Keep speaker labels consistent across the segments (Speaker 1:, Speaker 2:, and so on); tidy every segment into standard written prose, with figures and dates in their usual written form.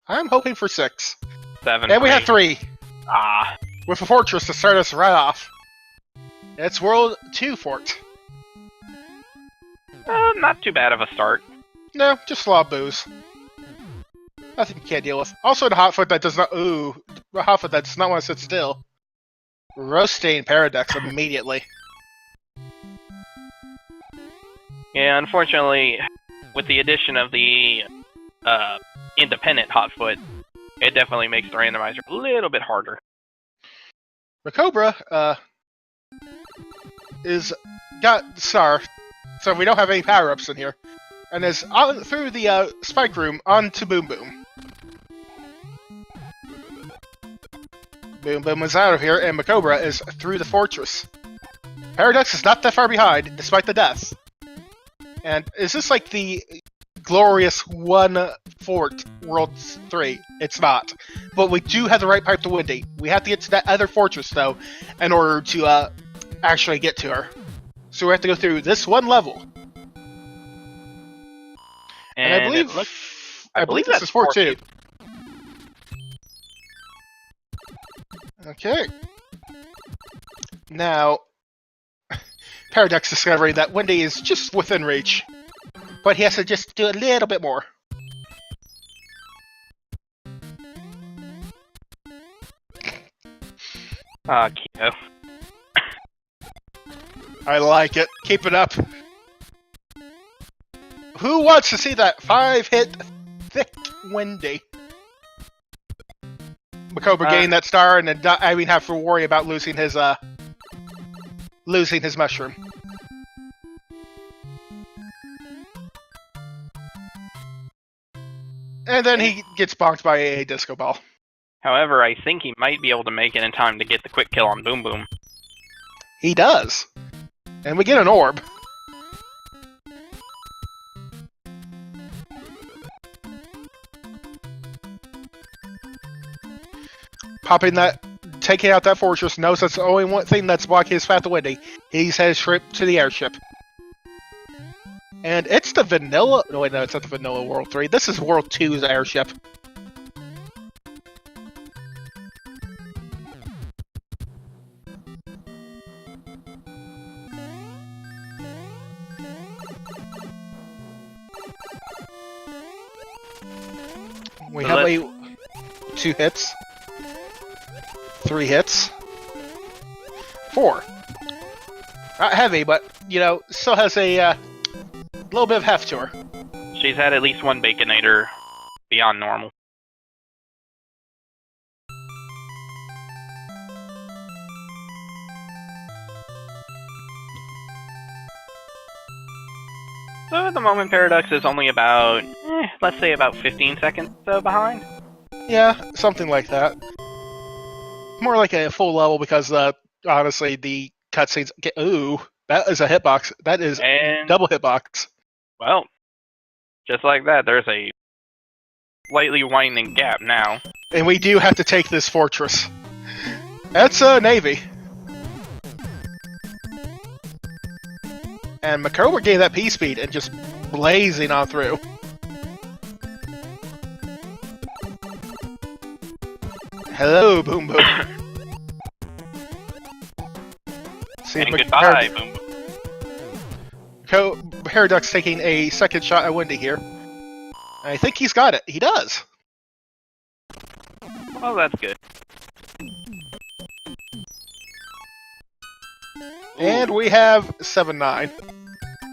Speaker 1: I'm hoping for 6.
Speaker 2: 7.
Speaker 1: And we have
Speaker 2: me.
Speaker 1: 3.
Speaker 2: Ah.
Speaker 1: With a fortress to start us right off. It's World 2 Fort.
Speaker 2: Not too bad of a start.
Speaker 1: No, just a lot of booze. Nothing you can't deal with. Also, the Hotfoot that does not. Ooh, the Hotfoot that does not want to sit still. Roasting Paraducks immediately.
Speaker 2: Yeah, unfortunately, with the addition of the independent Hotfoot, it definitely makes the randomizer a little bit harder.
Speaker 1: Macobra, is got Star, so we don't have any power-ups in here. And is on through the spike room onto Boom Boom. Boom Boom is out of here, and Macobra is through the fortress. Paraducks is not that far behind, despite the deaths. And is this like the glorious one fort World 3? It's not. But we do have the right pipe to Windy. We have to get to that other fortress, though, in order to actually get to her. So we have to go through this one level. And I believe this is 4-2. Okay. Now, Paraducks discovering that Windy is just within reach, but he has to just do a little bit more.
Speaker 2: Keto.
Speaker 1: I like it. Keep it up. Who wants to see that 5-hit thick Windy? Macobra gained that star and then I mean have to worry about losing his mushroom. And then he gets bonked by a disco ball.
Speaker 2: However, I think he might be able to make it in time to get the quick kill on Boom Boom.
Speaker 1: He does. And we get an orb. Taking out that fortress, knows that's the only one thing that's blocking his path to Windy. He's headed straight to the airship. And it's the vanilla... No, wait, no, it's not the vanilla World 3. This is World 2's airship. We have 2 hits. 3 hits. 4. Not heavy, but, you know, still has a little bit of heft to her.
Speaker 2: She's had at least one Baconator beyond normal. So at the moment, Paraducks is only about, let's say about 15 seconds behind.
Speaker 1: Yeah, something like that. More like a full level because, honestly, the cutscenes get... Ooh, that is a hitbox. That is double hitbox.
Speaker 2: Well, just like that, there's a slightly widening gap now.
Speaker 1: And we do have to take this fortress. That's a Navy. And Macobra gave that P-speed and just blazing on through. Hello, Boom Boom.
Speaker 2: And goodbye, Boom Boom.
Speaker 1: Paraducks taking a second shot at Windy here. I think he's got it. He does.
Speaker 2: Well, that's good.
Speaker 1: And we have 7-9.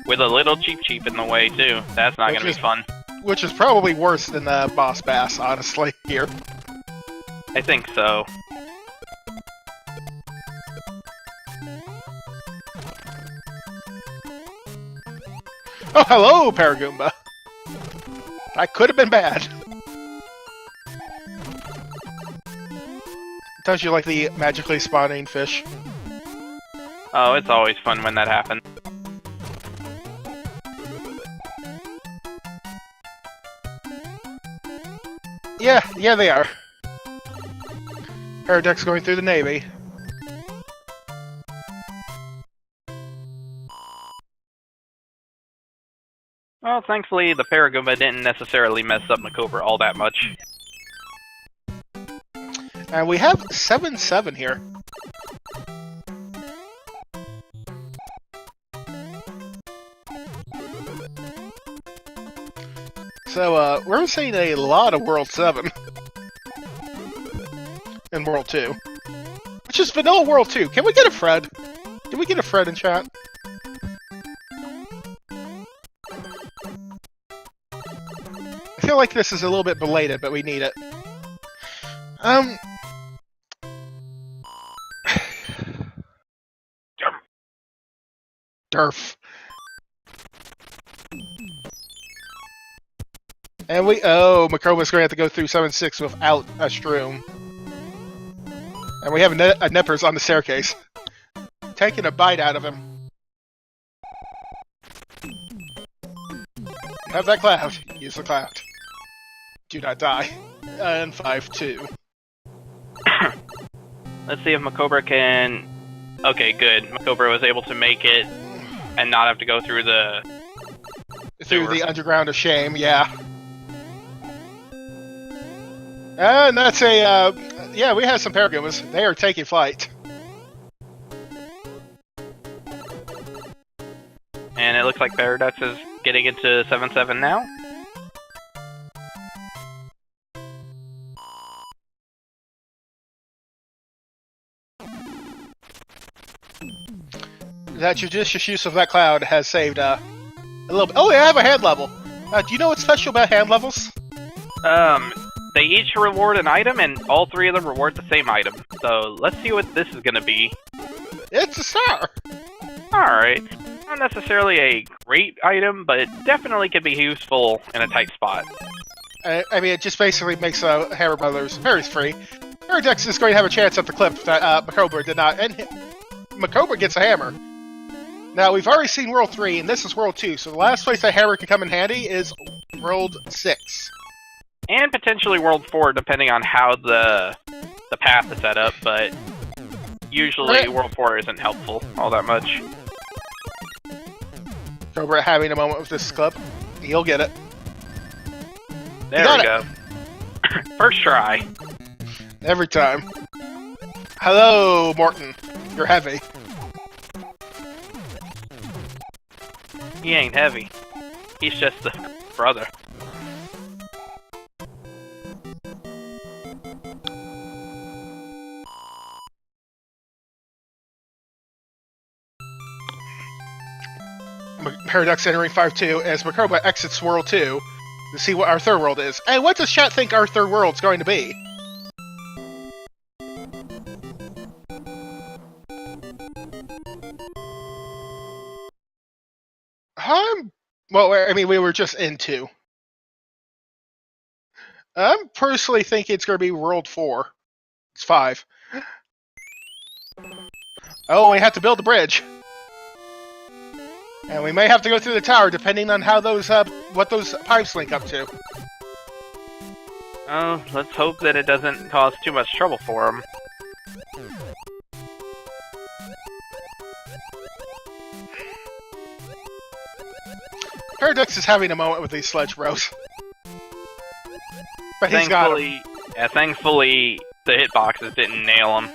Speaker 2: With a little Cheep in the way, too. That's not going to be fun.
Speaker 1: Which is probably worse than the Boss Bass, honestly, here.
Speaker 2: I think so.
Speaker 1: Oh, hello, Paragoomba. That could have been bad. Don't you like the magically spawning fish?
Speaker 2: Oh, it's always fun when that happens.
Speaker 1: Yeah, they are. Paraducks going through the Navy.
Speaker 2: Well, thankfully, the Paragoomba didn't necessarily mess up Macobra all that much.
Speaker 1: And we have 7-7 here. So, we're seeing a lot of World 7 in World 2. Which is vanilla World 2. Can we get a Fred? Can we get a Fred in chat? I feel like this is a little bit belated, but we need it. Durf. And Macobra's going to have to go through 7-6 without a Stroom. And we have a Nippers on the staircase. Taking a bite out of him. Have that cloud. Use the cloud. Do not die. And 5-2.
Speaker 2: Let's see if Macobra can... Okay, good. Macobra was able to make it and not have to go through the...
Speaker 1: Through the underground of shame, yeah. And that's a, yeah, we have some Paragoomas. They are taking flight.
Speaker 2: And it looks like Paraducks is getting into 7-7 now.
Speaker 1: That judicious use of that cloud has saved, a little bit. Oh, they have a hand level! Do you know what's special about hand levels?
Speaker 2: They each reward an item, and all three of them reward the same item. So, let's see what this is gonna be.
Speaker 1: It's a star!
Speaker 2: Alright. Not necessarily a great item, but definitely could be useful in a tight spot.
Speaker 1: I mean, it just basically makes Hammer Brothers very free. Paraducks is going to have a chance at the clip that Macobra did not, and Macobra gets a hammer. Now, we've already seen World 3, and this is World 2, so the last place that hammer can come in handy is World 6.
Speaker 2: And potentially World 4, depending on how the path is set up, but usually World 4 isn't helpful all that much.
Speaker 1: Cobra having a moment with this clip. He'll get it.
Speaker 2: There we go. First try.
Speaker 1: Every time. Hello, Morton. You're heavy.
Speaker 2: He ain't heavy. He's just the brother.
Speaker 1: Paraducks entering 5-2 as Macobra exits World 2 to see what our third world is. And what does chat think our third world's going to be? Well, I mean, we were just in 2. I'm personally thinking it's going to be World 4. It's 5. Oh, we have to build the bridge. And we may have to go through the tower, depending on how those, what those pipes link up to.
Speaker 2: Oh, let's hope that it doesn't cause too much trouble for him.
Speaker 1: Paraducks is having a moment with these sledge bros. But he's got him.
Speaker 2: Yeah, thankfully, the hitboxes didn't nail him.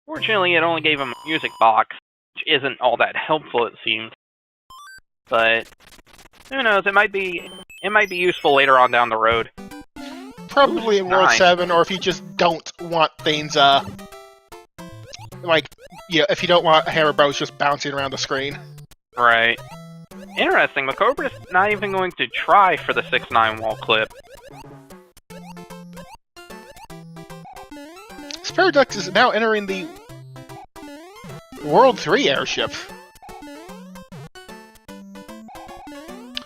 Speaker 2: Fortunately, it only gave him a music box, which isn't all that helpful, it seems. But who knows? It might be useful later on down the road.
Speaker 1: Probably in World 7, or if you just don't want things, like, you know, if you don't want Hammer Bros just bouncing around the screen.
Speaker 2: Right. Interesting. Macobra's not even going to try for the 6-9 wall clip.
Speaker 1: Paraducks is now entering the World 3 airship.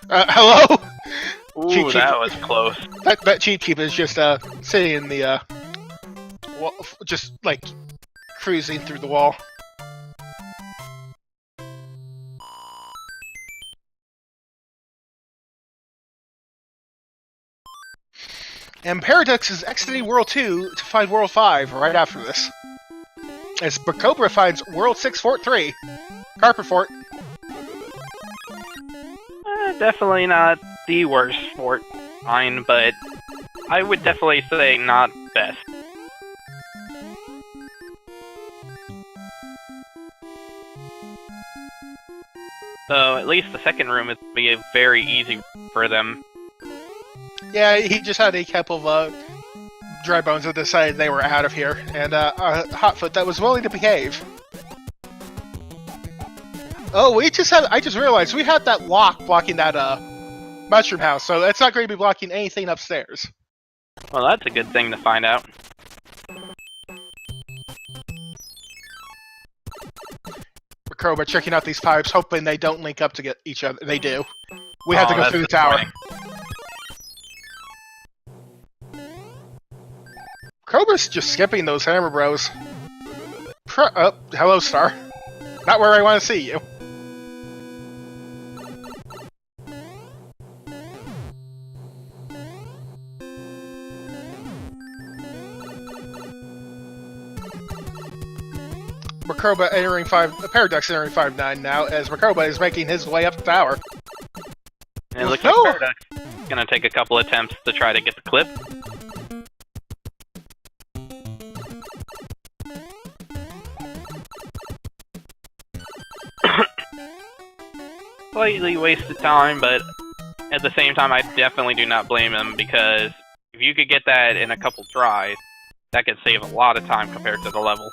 Speaker 1: Hello?
Speaker 2: Ooh,
Speaker 1: Cheap
Speaker 2: that was close.
Speaker 1: That Cheap Cheap is just sitting in the just like cruising through the wall. And Paraducks is exiting World 2 to find World 5 right after this. As Macobra finds World 6 Fort 3. Carpet Fort.
Speaker 2: Definitely not the worst fort line, but I would definitely say not best. So at least the second room is going to be very easy for them.
Speaker 1: Yeah, he just had a couple of dry bones that decided they were out of here, and a Hotfoot that was willing to behave. Oh, I just realized we had that lock blocking that mushroom house, so it's not going to be blocking anything upstairs.
Speaker 2: Well, that's a good thing to find out.
Speaker 1: Macobra checking out these pipes, hoping they don't link up to get each other. They do. We have to go through the tower. Cobra's just skipping those hammer bros. Oh, hello, Star. Not where I want to see you. Macobra entering Paraducks entering 5-9 now, as Macobra is making his way up the tower.
Speaker 2: And it looks like Paraducks is gonna take a couple attempts to try to get the clip. Slightly wasted time, but at the same time, I definitely do not blame him, because if you could get that in a couple tries, that could save a lot of time compared to the level.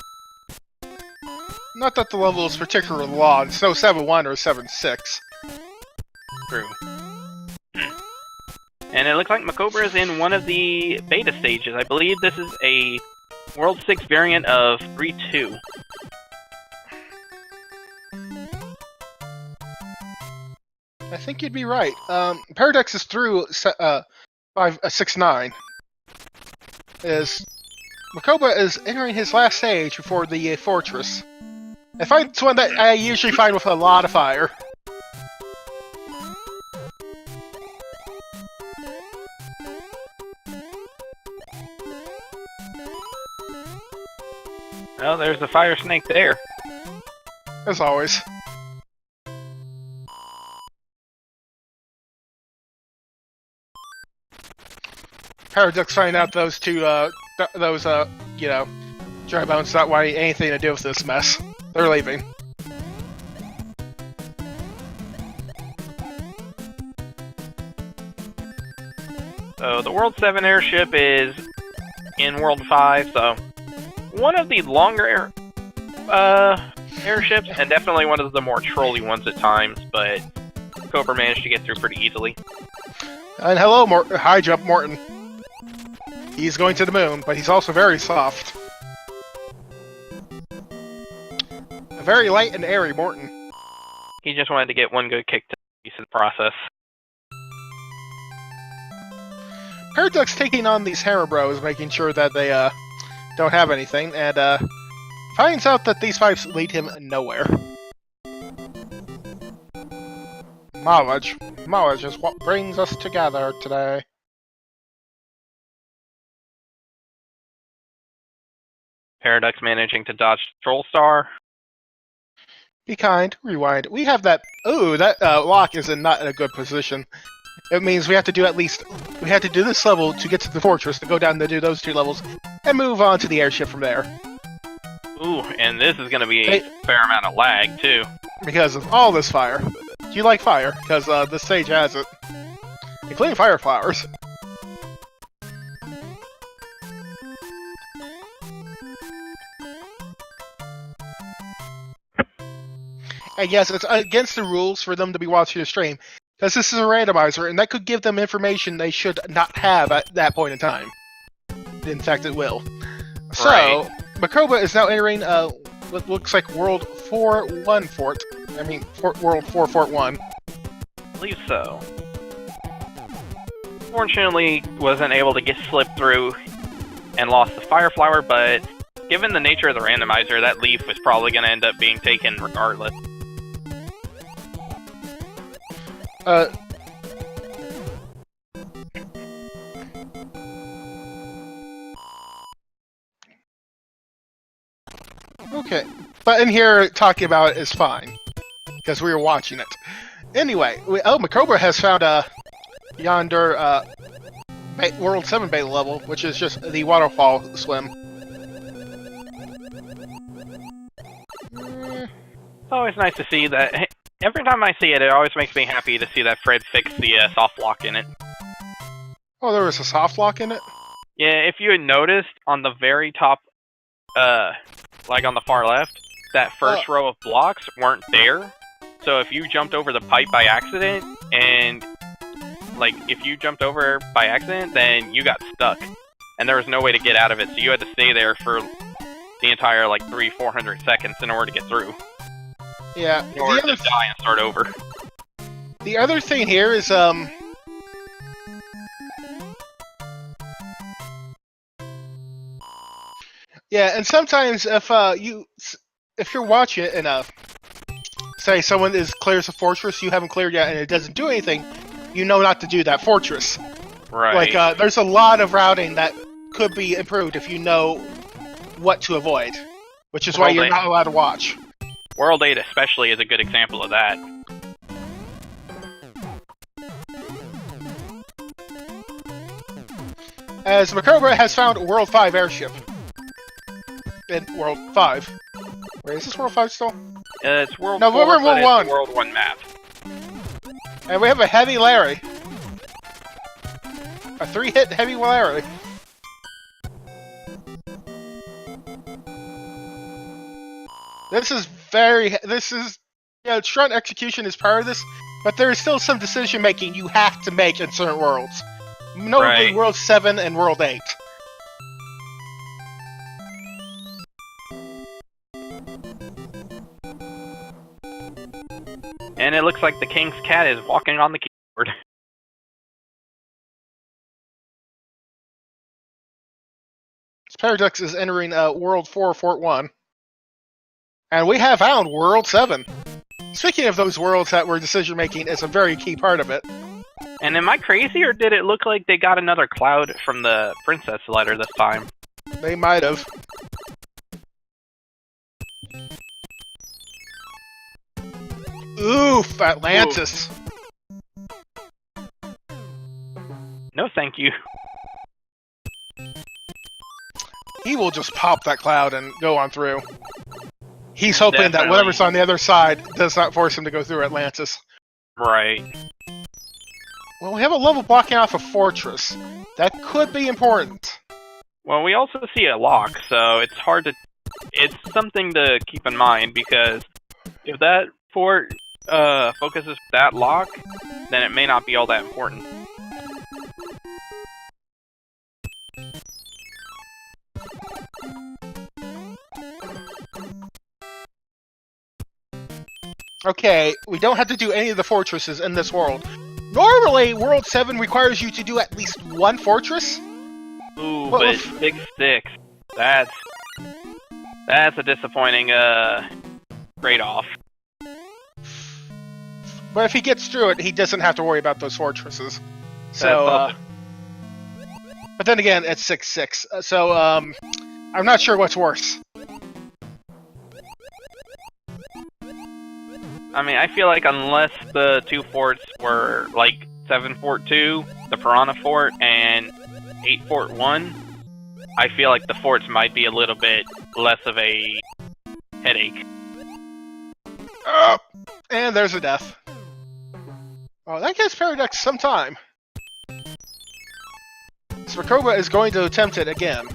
Speaker 1: Not that the level is particularly long, it's no 7-1 or 7-6.
Speaker 2: True. And it looks like Macobra is in one of the beta stages. I believe this is a World 6 variant of 3-2.
Speaker 1: I think you'd be right. Paradox is through 6-9. Macobra is entering his last stage before the fortress. It's one that I usually find with a lot of fire.
Speaker 2: Well, there's the fire snake there.
Speaker 1: As always. Paradox find out those two, you know, dry bones not wanting anything to do with this mess. They're leaving.
Speaker 2: So the World 7 airship is in World 5, so one of the longer airships, and definitely one of the more trolly ones at times, but Cobra managed to get through pretty easily.
Speaker 1: And hello, high jump Morton. He's going to the moon, but he's also very soft. A very light and airy Morton.
Speaker 2: He just wanted to get one good kick to the decent process.
Speaker 1: Paraduck's taking on these hammer bros, making sure that they don't have anything, and finds out that these pipes lead him nowhere. Knowledge is what brings us together today.
Speaker 2: Paraduck's managing to dodge Troll Star.
Speaker 1: Be kind, rewind. We have that. Ooh, that lock is not in a good position. It means we have to do this level to get to the fortress, to go down to do those 2 levels, and move on to the airship from there.
Speaker 2: Ooh, and this is going to be a fair amount of lag, too.
Speaker 1: Because of all this fire. Do you like fire? Because this stage has it. Including fire flowers. And yes, it's against the rules for them to be watching the stream, because this is a randomizer, and that could give them information they should not have at that point in time. In fact, it will. So,
Speaker 2: right.
Speaker 1: Macobra is now entering what looks like World 4-1 Fort. I mean, World 4 Fort 1.
Speaker 2: I believe so. Fortunately, wasn't able to get slipped through and lost the fire flower, but given the nature of the randomizer, that leaf was probably going to end up being taken regardless.
Speaker 1: Okay, but in here, talking about it is fine, because we were watching it. Anyway, Macobra has found yonder World 7 beta level, which is just the waterfall swim.
Speaker 2: It's always nice to see that. Every time I see it, it always makes me happy to see that Fred fixed the soft lock in it.
Speaker 1: Oh, there was a soft lock in it?
Speaker 2: Yeah, if you had noticed, on the very top, like on the far left, that first row of blocks weren't there. So if you jumped over the pipe by accident, and, like, if you jumped over by accident, then you got stuck. And there was no way to get out of it, so you had to stay there for the entire, like, 300-400 seconds in order to get through.
Speaker 1: Yeah.
Speaker 2: In order to die and start over.
Speaker 1: The other thing here is, yeah, and sometimes if you're watching it and say someone clears a fortress you haven't cleared yet and it doesn't do anything, you know not to do that fortress.
Speaker 2: Right.
Speaker 1: Like there's a lot of routing that could be improved if you know what to avoid, which is why you're not allowed to watch.
Speaker 2: World 8 especially is a good example of that.
Speaker 1: As Macobra has found World 5 airship. In World 5. Wait, is this World 5 still?
Speaker 2: It's World 4,
Speaker 1: no, we're in World 1.
Speaker 2: World 1 map.
Speaker 1: And we have a Heavy Larry. A 3-hit Heavy Larry. Strut execution is part of this, but there is still some decision making you have to make in certain worlds. Notably World 7 and World 8.
Speaker 2: And it looks like the King's Cat is walking on the keyboard.
Speaker 1: Paraducks is entering World 4, Fort 1. And we have found World 7. Speaking of those worlds that were decision-making, is a very key part of it.
Speaker 2: And am I crazy, or did it look like they got another cloud from the princess letter this time?
Speaker 1: They might have. Oof, Atlantis.
Speaker 2: No thank you.
Speaker 1: He will just pop that cloud and go on through. He's hoping that whatever's on the other side does not force him to go through Atlantis.
Speaker 2: Right.
Speaker 1: Well, we have a level blocking off a fortress. That could be important.
Speaker 2: Well, we also see a lock, so it's hard to... It's something to keep in mind, because if that fort focuses that lock, then it may not be all that important.
Speaker 1: Okay, we don't have to do any of the fortresses in this world. Normally, World 7 requires you to do at least one fortress.
Speaker 2: Ooh, but it's 6-6. That's a disappointing trade-off.
Speaker 1: But if he gets through it, he doesn't have to worry about those fortresses. So, but then again, it's 6-6. So, I'm not sure what's worse.
Speaker 2: I mean, I feel like unless the two forts were, like, 7 Fort 2, the Piranha Fort, and 8 Fort 1, I feel like the forts might be a little bit less of a headache.
Speaker 1: And there's a death. Oh, that gives Paraducks some time. So Macobra is going to attempt it again.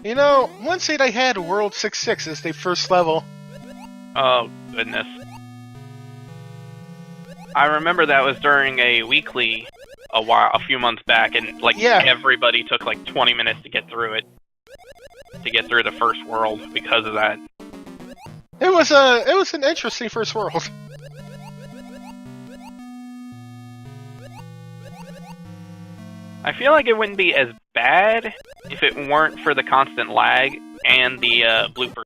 Speaker 1: You know, one seed I had World 6-6 as the first level.
Speaker 2: Oh, goodness. I remember that was during a weekly a few months back, and like everybody took like 20 minutes to get through it. To get through the first world because of that.
Speaker 1: It was an interesting first world.
Speaker 2: I feel like it wouldn't be as bad if it weren't for the constant lag and the bloopers.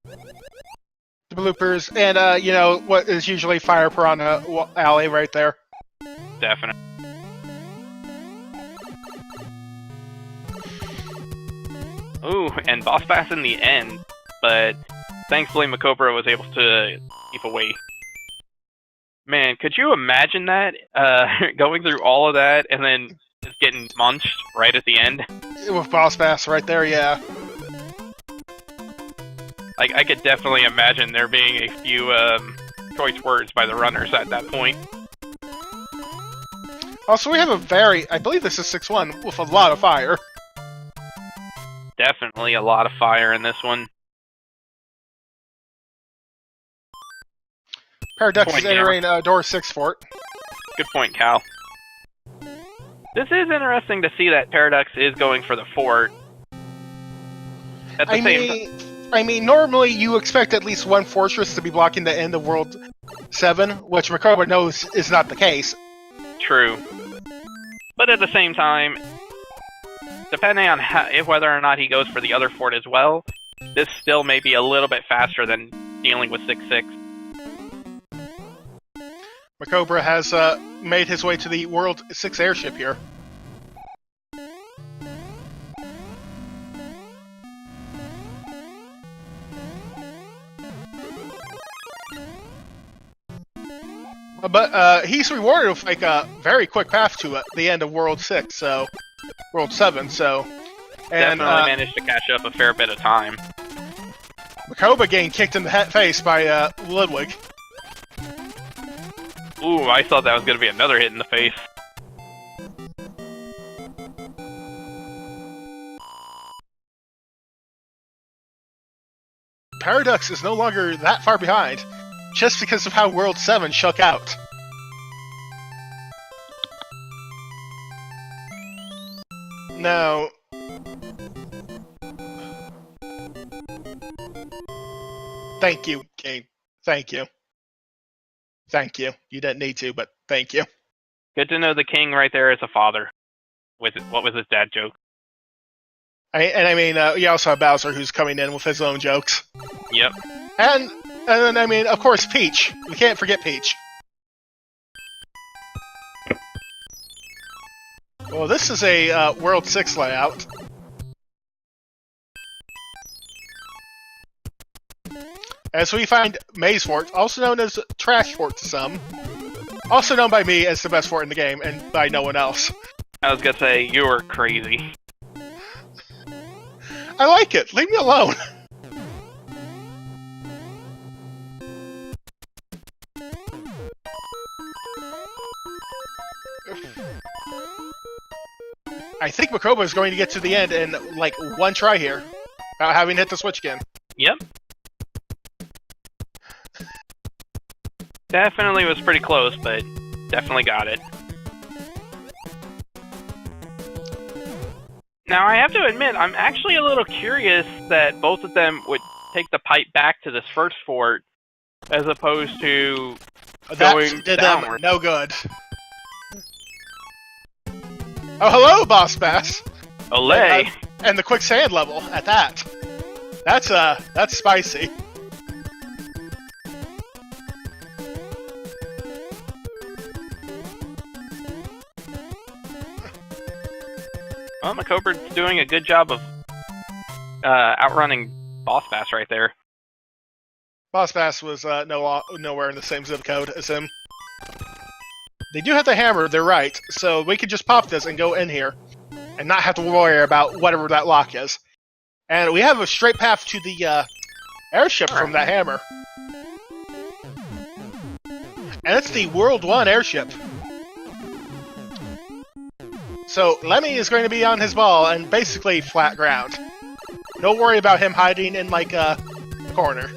Speaker 1: The bloopers, and you know, what is usually Fire Piranha Alley right there.
Speaker 2: Definitely. Ooh, and boss pass in the end, but Thankfully, Macobra was able to keep away. Man, could you imagine that? Going through all of that and then just getting munched right at the end?
Speaker 1: With Boss Bass right there, yeah.
Speaker 2: Like, I could definitely imagine there being a few choice words by the runners at that point.
Speaker 1: Also, we have a very, I believe this is 6-1, with a lot of fire.
Speaker 2: Definitely a lot of fire in this one.
Speaker 1: Paraducks is entering door 6 fort.
Speaker 2: Good point, Cal. This is interesting to see that Paraducks is going for the fort. At the
Speaker 1: I mean, normally you expect at least one fortress to be blocking the end of World 7, which Macobra knows is not the case.
Speaker 2: True. But at the same time, depending on whether or not he goes for the other fort as well, this still may be a little bit faster than dealing with 6-6.
Speaker 1: Macobra has made his way to the World 6 airship here. But he's rewarded with like a very quick path to the end of World 6, so World 7. So and
Speaker 2: definitely managed to catch up a fair bit of time.
Speaker 1: Macobra getting kicked in the face by Ludwig.
Speaker 2: Ooh, I thought that was going to be another hit in the face.
Speaker 1: Paraducks is no longer that far behind, just because of how World 7 shook out. Now... Thank you, game. Thank you. Thank you. You didn't need to, but thank you.
Speaker 2: Good to know the king right there is a father. What was his dad joke?
Speaker 1: I mean, you also have Bowser who's coming in with his own jokes.
Speaker 2: Yep.
Speaker 1: And then, I mean, of course, Peach. We can't forget Peach. Well, this is a World 6 layout. As we find Maze Fort, also known as Trash Fort to some. Also known by me as the best fort in the game, and by no one else.
Speaker 2: I was gonna say, you were crazy.
Speaker 1: I like it. Leave me alone. I think Macobra is going to get to the end in, like, one try here. Without having hit the switch again.
Speaker 2: Yep. Definitely was pretty close, but definitely got it. Now, I have to admit, I'm actually a little curious that both of them would take the pipe back to this first fort, as opposed to going downward.
Speaker 1: No good. Oh, hello, Boss Bass!
Speaker 2: Olay!
Speaker 1: And the quicksand level, at that. That's spicy.
Speaker 2: Well, Macobra's doing a good job of outrunning Boss Bass right there.
Speaker 1: Boss Bass was nowhere in the same zip code as him. They do have the hammer, they're right, so we could just pop this and go in here, and not have to worry about whatever that lock is. And we have a straight path to the airship from that hammer. And it's the World 1 airship. So Lemmy is going to be on his ball and basically flat ground. Don't worry about him hiding in like a corner.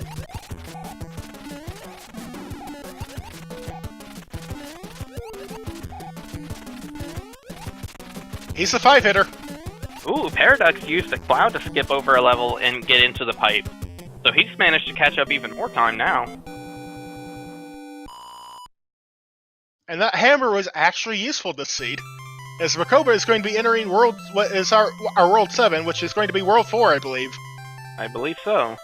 Speaker 1: He's a 5-hitter.
Speaker 2: Ooh, Paraducks used the cloud to skip over a level and get into the pipe. So he's managed to catch up even more time now.
Speaker 1: And that hammer was actually useful this seed. As Macobra is going to be entering World, what is our World 7, which is going to be World 4, I believe.
Speaker 2: I believe so.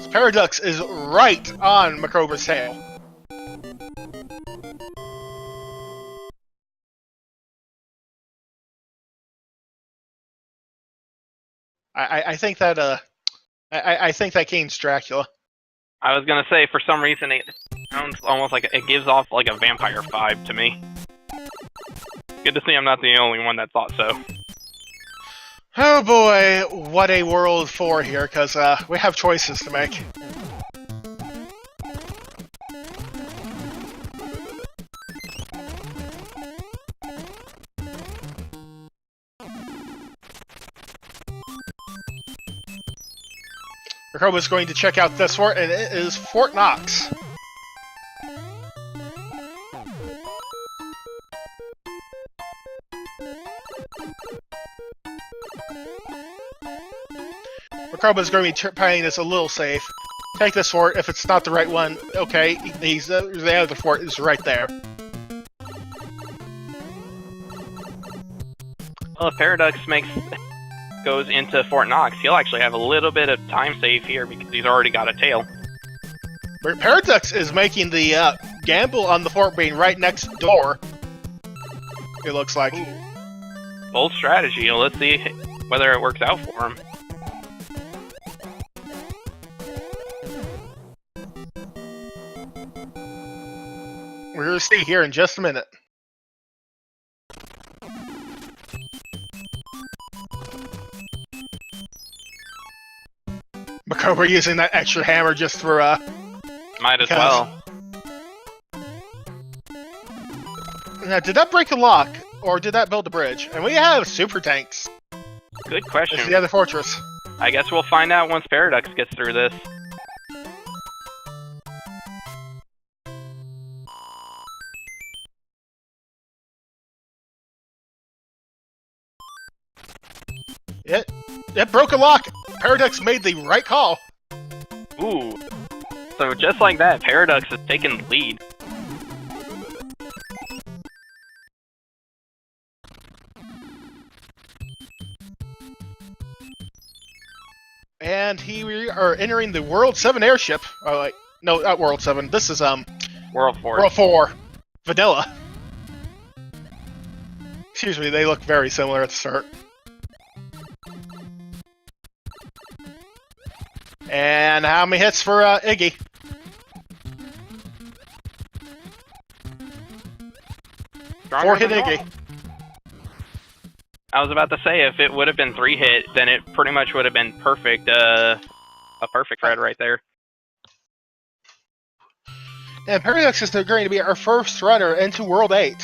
Speaker 1: So Paraducks is right on Macobra's tail. I think that I think that game's Dracula.
Speaker 2: I was gonna say, for some reason, it sounds almost like it gives off like a vampire vibe to me. Good to see I'm not the only one that thought so.
Speaker 1: Oh boy, what a world for here, because we have choices to make. Macobra's going to check out this fort, and it is Fort Knox. Macobra's going to be playing this a little safe. Take this fort. If it's not the right one, okay, the other fort is right there.
Speaker 2: Well, if Paraducks goes into Fort Knox, he'll actually have a little bit of time save here because he's already got a tail.
Speaker 1: Paraducks is making the gamble on the fort being right next door. It looks like.
Speaker 2: Ooh. Bold strategy. Let's see whether it works out for him.
Speaker 1: We're going to see here in just a minute. Macobra using that extra hammer just for,
Speaker 2: Might as well.
Speaker 1: Now, did that break a lock, or did that build a bridge? And we have super tanks.
Speaker 2: Good question.
Speaker 1: It's the other fortress.
Speaker 2: I guess we'll find out once Paraducks gets through this.
Speaker 1: It broke a lock! Paraducks made the right call!
Speaker 2: Ooh. So just like that, Paraducks is taking the lead.
Speaker 1: And we are entering the World 7 airship. Oh, wait. No, not World 7. This is,
Speaker 2: World 4.
Speaker 1: World 4. Vanilla. Excuse me, they look very similar at the start. And how many hits for Iggy?
Speaker 2: Stronger
Speaker 1: 4-hit
Speaker 2: than
Speaker 1: Iggy.
Speaker 2: normal. I was about to say, if it would have been 3-hit, then it pretty much would have been perfect, a perfect red right there.
Speaker 1: And Paradox is going to be our first runner into World 8.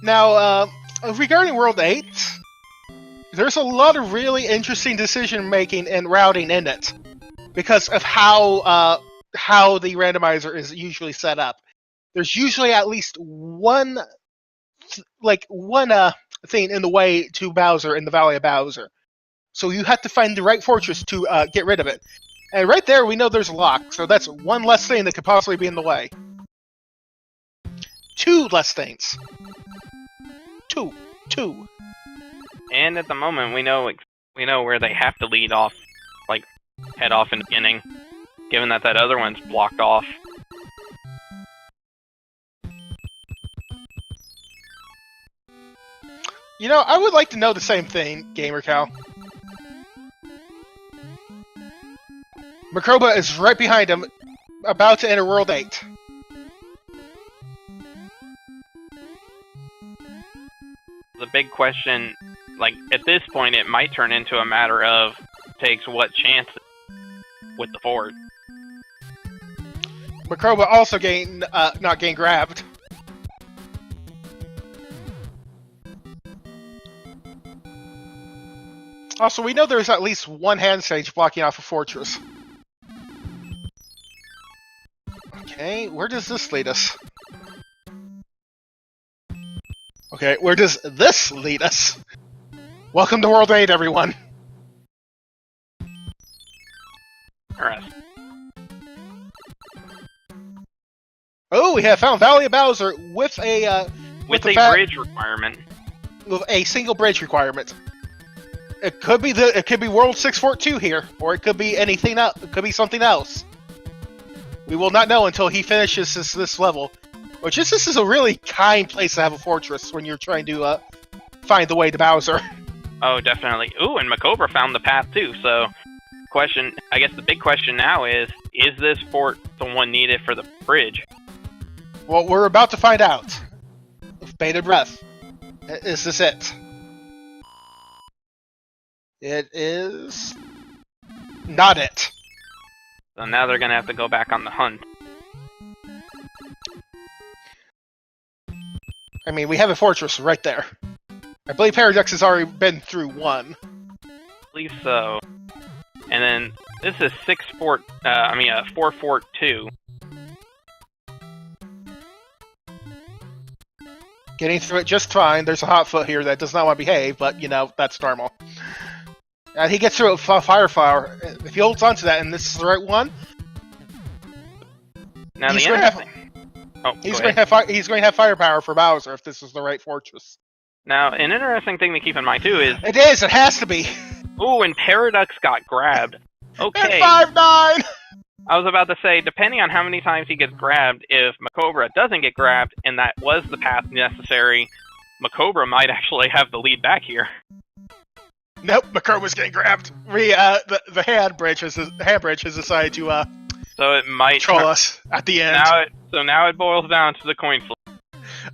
Speaker 1: Now, regarding World 8, there's a lot of really interesting decision-making and routing in it, because of how the randomizer is usually set up. There's usually at least one thing in the way to Bowser in the Valley of Bowser. So you have to find the right fortress to get rid of it. And right there, we know there's a lock, so that's one less thing that could possibly be in the way. 2 less things. Two.
Speaker 2: And at the moment, we know where they have to lead off, like, head off in the beginning, given that other one's blocked off.
Speaker 1: You know, I would like to know the same thing, Gamer Cow. Macobra is right behind him, about to enter World 8.
Speaker 2: The big question, like, at this point, it might turn into a matter of takes what chance with the fort.
Speaker 1: Macobra also not getting grabbed. Also, we know there's at least one hand stage blocking off a fortress. Okay, where does this lead us? Okay, where does this lead us? Welcome to World 8, everyone!
Speaker 2: Alright.
Speaker 1: Oh, we have found Valley of Bowser with a
Speaker 2: with a bridge requirement.
Speaker 1: With a single bridge requirement. It could be World 6 Fort 2 here, or it could be anything else. It could be something else. We will not know until he finishes this level. Which is, this is a really kind place to have a fortress when you're trying to find the way to Bowser.
Speaker 2: Oh, definitely. Ooh, and Macobra found the path too. So, I guess the big question now is this fort the one needed for the bridge?
Speaker 1: Well, we're about to find out. With bated breath. Is this it? It is... not it.
Speaker 2: So now they're gonna have to go back on the hunt.
Speaker 1: I mean, we have a fortress right there. I believe Paraducks has already been through one.
Speaker 2: I believe so. And then this is 4 Fort 2.
Speaker 1: Getting through it just fine. There's a hotfoot here that does not want to behave, but, you know, that's normal. And he gets through it with fire flower. If he holds on to that and this is the right one,
Speaker 2: Now
Speaker 1: he's
Speaker 2: the
Speaker 1: going to have...
Speaker 2: Oh,
Speaker 1: he's going to have firepower for Bowser if this is the right fortress.
Speaker 2: Now, an interesting thing to keep in mind too is...
Speaker 1: It is! It has to be!
Speaker 2: Ooh, and Paraducks got grabbed. Okay.
Speaker 1: And 5-9!
Speaker 2: I was about to say, depending on how many times he gets grabbed, if Macobra doesn't get grabbed, and that was the path necessary, Macobra might actually have the lead back here.
Speaker 1: Nope, Macobra's getting grabbed. The hand bridge has decided to
Speaker 2: So it might
Speaker 1: troll us at the end.
Speaker 2: Now it boils down to the coin flip.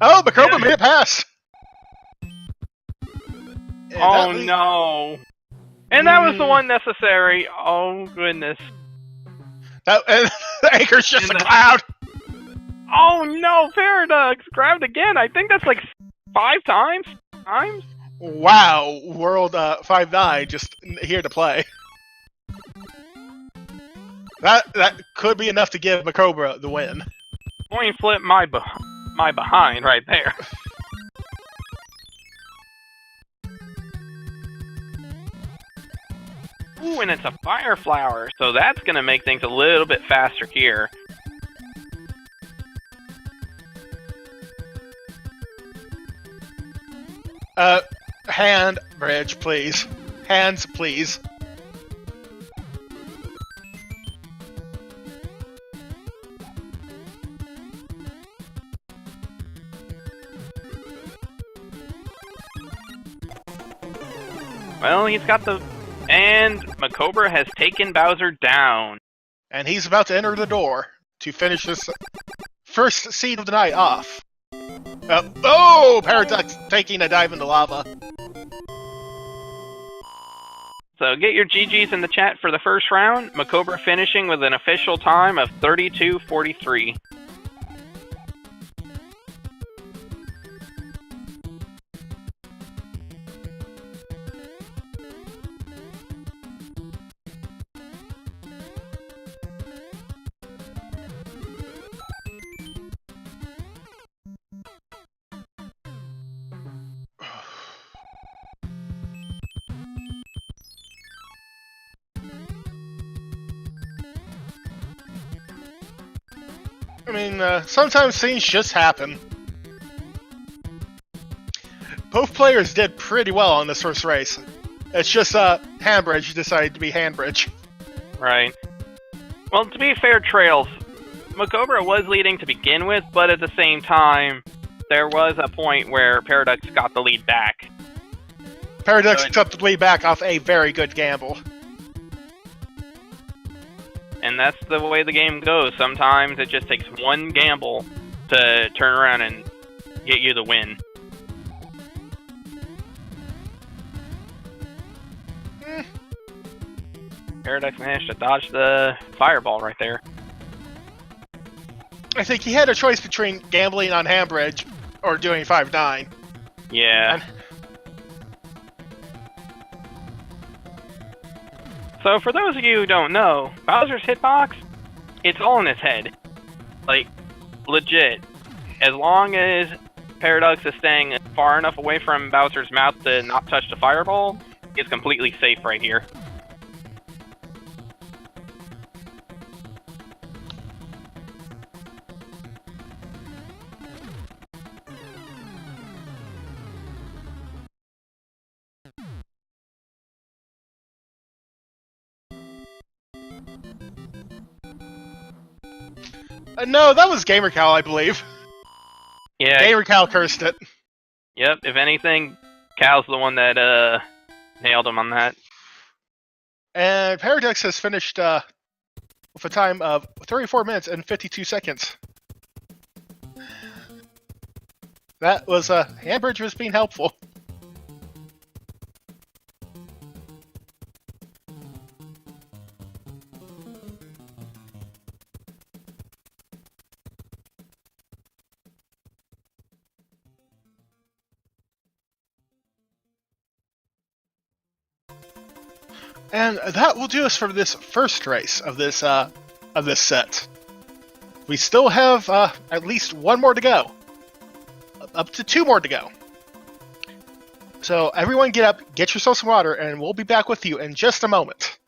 Speaker 1: Oh, Macobra made it pass!
Speaker 2: Oh no! And that was the one necessary. Oh goodness.
Speaker 1: The anchor's just a cloud!
Speaker 2: Oh no, Paraducks grabbed again. I think that's like 5 times?
Speaker 1: Wow, World 5-9 just here to play. That could be enough to give Macobra the win.
Speaker 2: Coin flip my behind right there. Ooh, and it's a fire flower, so that's gonna make things a little bit faster here.
Speaker 1: Hand bridge, please. Hands, please.
Speaker 2: Well, he's got the... And Macobra has taken Bowser down.
Speaker 1: And he's about to enter the door to finish this first scene of the night off. Oh! Paraducks taking a dive into lava.
Speaker 2: So get your GGs in the chat for the first round. Macobra finishing with an official time of 32:43.
Speaker 1: I mean, sometimes things just happen. Both players did pretty well on this first race. It's just Handbridge decided to be Handbridge.
Speaker 2: Right. Well, to be fair, Trails, Macobra was leading to begin with, but at the same time, there was a point where Paraducks got the lead back.
Speaker 1: Paraducks took the lead back off a very good gamble.
Speaker 2: And that's the way the game goes. Sometimes it just takes one gamble to turn around and get you the win. Paraducks managed to dodge the fireball right there.
Speaker 1: I think he had a choice between gambling on Handbridge or doing 5-9.
Speaker 2: Yeah. So for those of you who don't know, Bowser's hitbox, it's all in his head. Like, legit. As long as Paraducks is staying far enough away from Bowser's mouth to not touch the fireball, it's completely safe right here.
Speaker 1: No, that was GamerCal, I believe.
Speaker 2: Yeah.
Speaker 1: GamerCal cursed it.
Speaker 2: Yep, if anything, Cal's the one that Nailed him on that.
Speaker 1: And Paradox has finished with a time of 34 minutes and 52 seconds. That was Handbridge was being helpful. And that will do us for this first race of this set. We still have at least one more to go. Up to two more to go. So everyone get up, get yourself some water, and we'll be back with you in just a moment.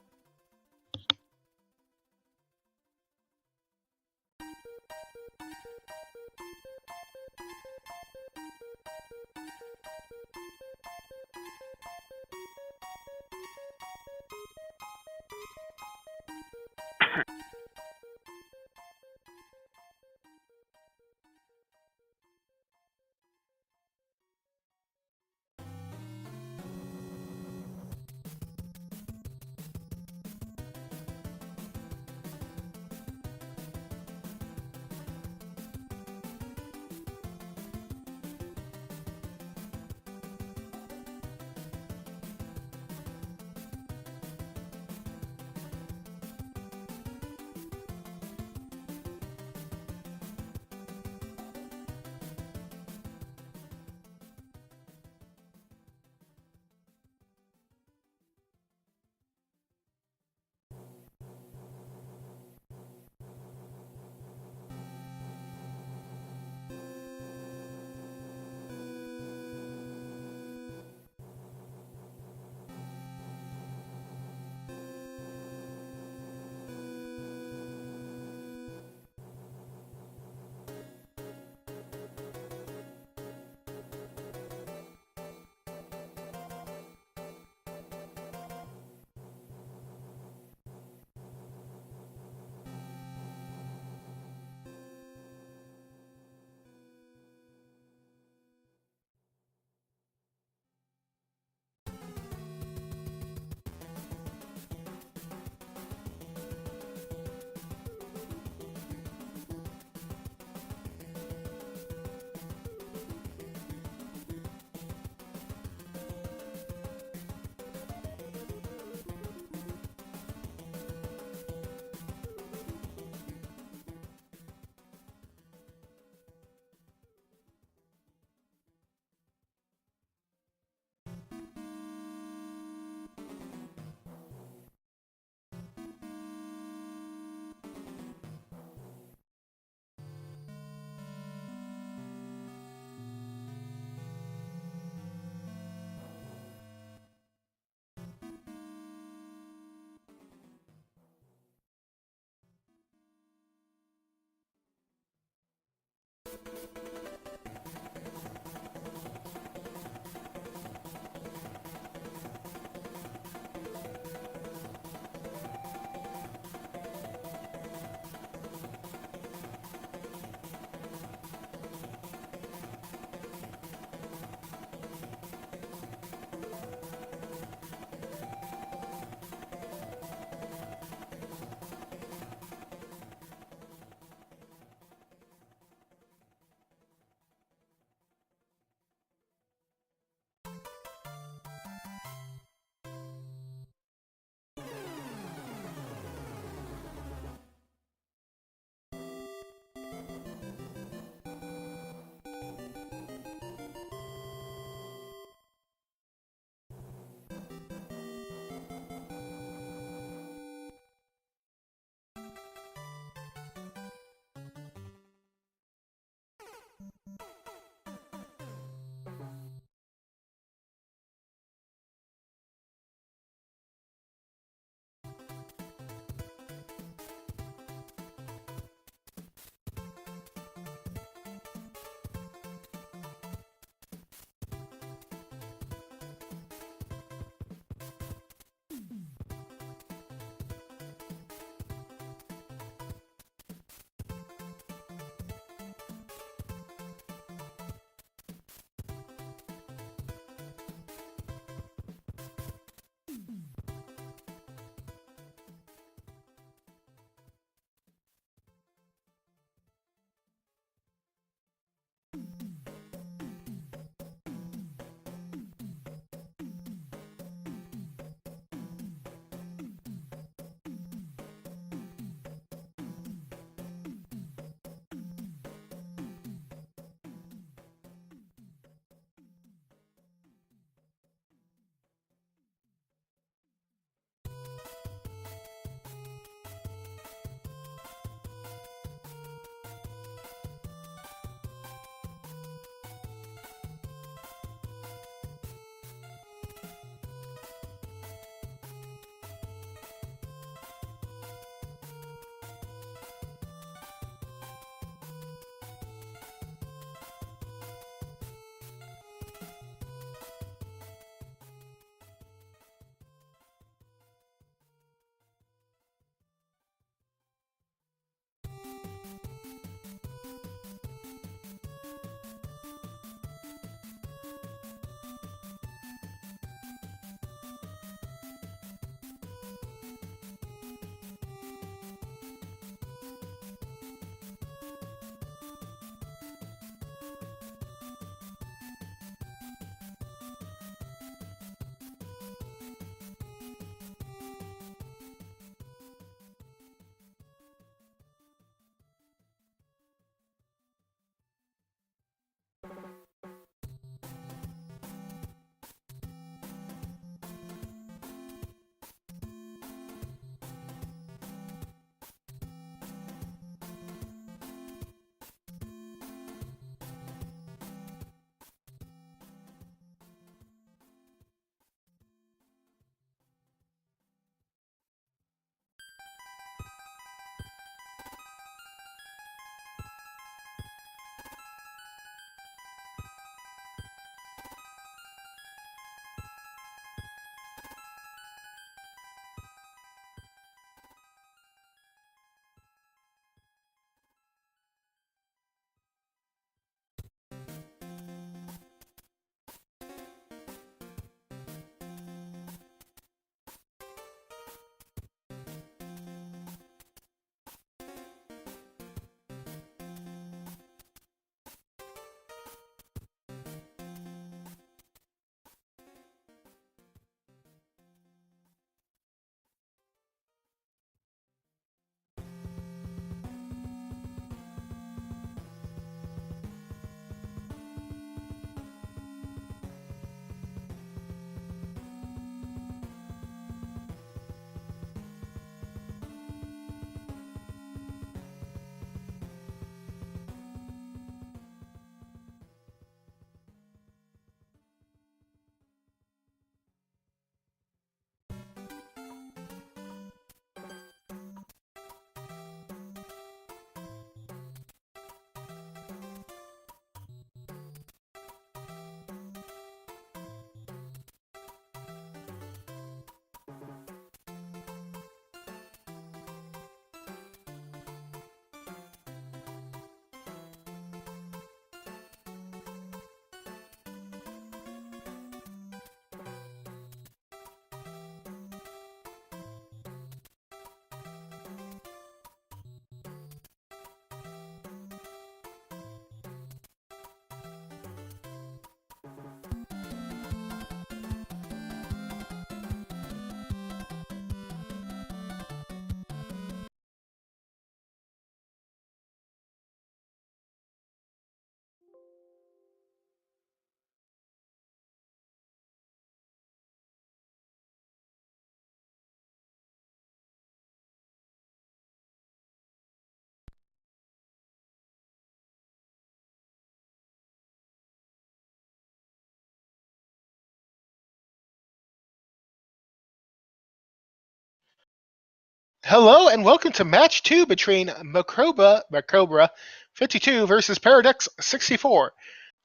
Speaker 1: Hello and welcome to match 2 between Macobra52 versus paraducks64.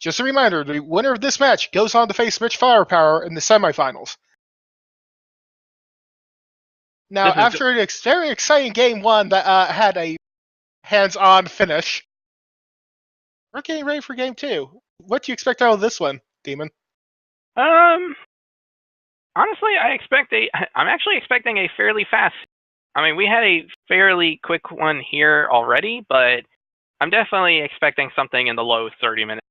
Speaker 1: Just a reminder, the winner of this match goes on to face Mitch Firepower in the semifinals. Now, after a very exciting game 1 that had a hands-on finish, we're getting ready for game 2. What do you expect out of this one, Demon?
Speaker 2: Honestly, I'm actually expecting a fairly fast. I mean, we had a fairly quick one here already, but I'm definitely expecting something in the low 30 minutes.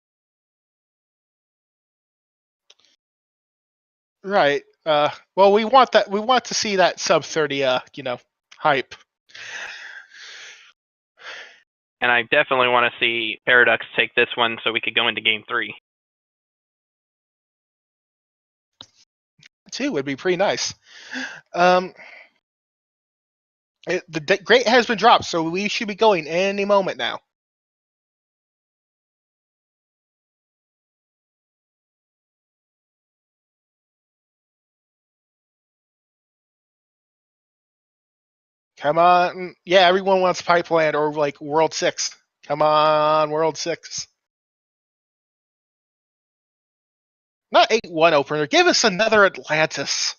Speaker 1: Right. Well, we want that. We want to see that sub 30. Hype.
Speaker 2: And I definitely want to see Paradox take this one so we could go into game 3.
Speaker 1: 2 would be pretty nice. The grate has been dropped, so we should be going any moment now. Come on. Yeah, everyone wants Pipeland or like World 6. Come on, World 6. Not 8-1 opener. Give us another Atlantis.